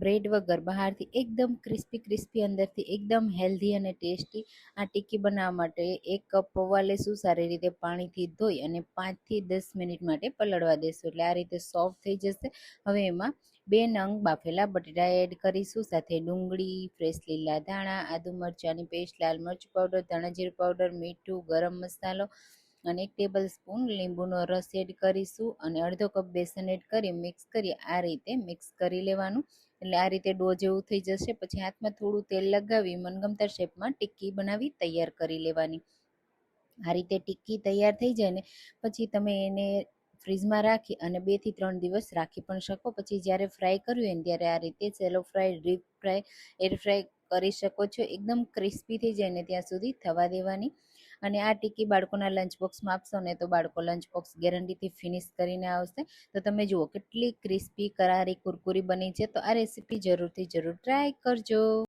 Bread વગર બહારથી એકદમ ક્રિસ્પી ક્રિસ્પી અંદરથી એકદમ હેલ્ધી અને ટેસ્ટી આ ટિક્કી બનાવવા માટે 1 કપ પૌવા લેશું, સારી રીતે પાણીથી ધોઈ અને 5 થી 10 મિનિટ માટે પલળવા દેશું, એટલે આ રીતે સોફ્ટ થઈ જશે. હવે એમાં 2 નંગ બાફેલા બટેટા એડ કરીશું, સાથે ડુંગળી, ફ્રેશ લીલા ધાણા, આદુ મરચાંની પેસ્ટ, લાલ મરચું પાવડર, ધાણા જીરું પાવડર, મીઠું, ગરમ મસાલો અને 1 ટેબલ સ્પૂન લીંબુનો રસ એડ કરીશું અને અડધો કપ બેસન એડ કરી મિક્સ કરી આ રીતે મિક્સ કરી લેવાનું. એટલે આ રીતે ડો જેવું થઈ જશે. પછી હાથમાં થોડું તેલ લગાવી મનગમતા શેપમાં ટિક્કી બનાવી તૈયાર કરી લેવાની. આ રીતે ટિક્કી તૈયાર થઈ જાય ને પછી તમે એને ફ્રીજમાં રાખી અને 2 થી 3 દિવસ રાખી પણ શકો. પછી જ્યારે ફ્રાય કરવી હોય ને ત્યારે આ રીતે shallow fry, deep fry, air fry કરી શકો છો. એકદમ ક્રિસ્પી થઈ જાય ને ત્યાં સુધી થવા દેવાની. અને આ ટિક્કી બાળકોના લંચ બોક્સમાં આપશો ને તો બાળકો લંચ બોક્સ ગેરંટીથી ફિનિશ કરીને આવશે. તો તમે જુઓ કેટલી ક્રિસ્પી, કરારી, કુરકુરી બની છે. તો આ રેસીપી જરૂર ટ્રાય કરજો.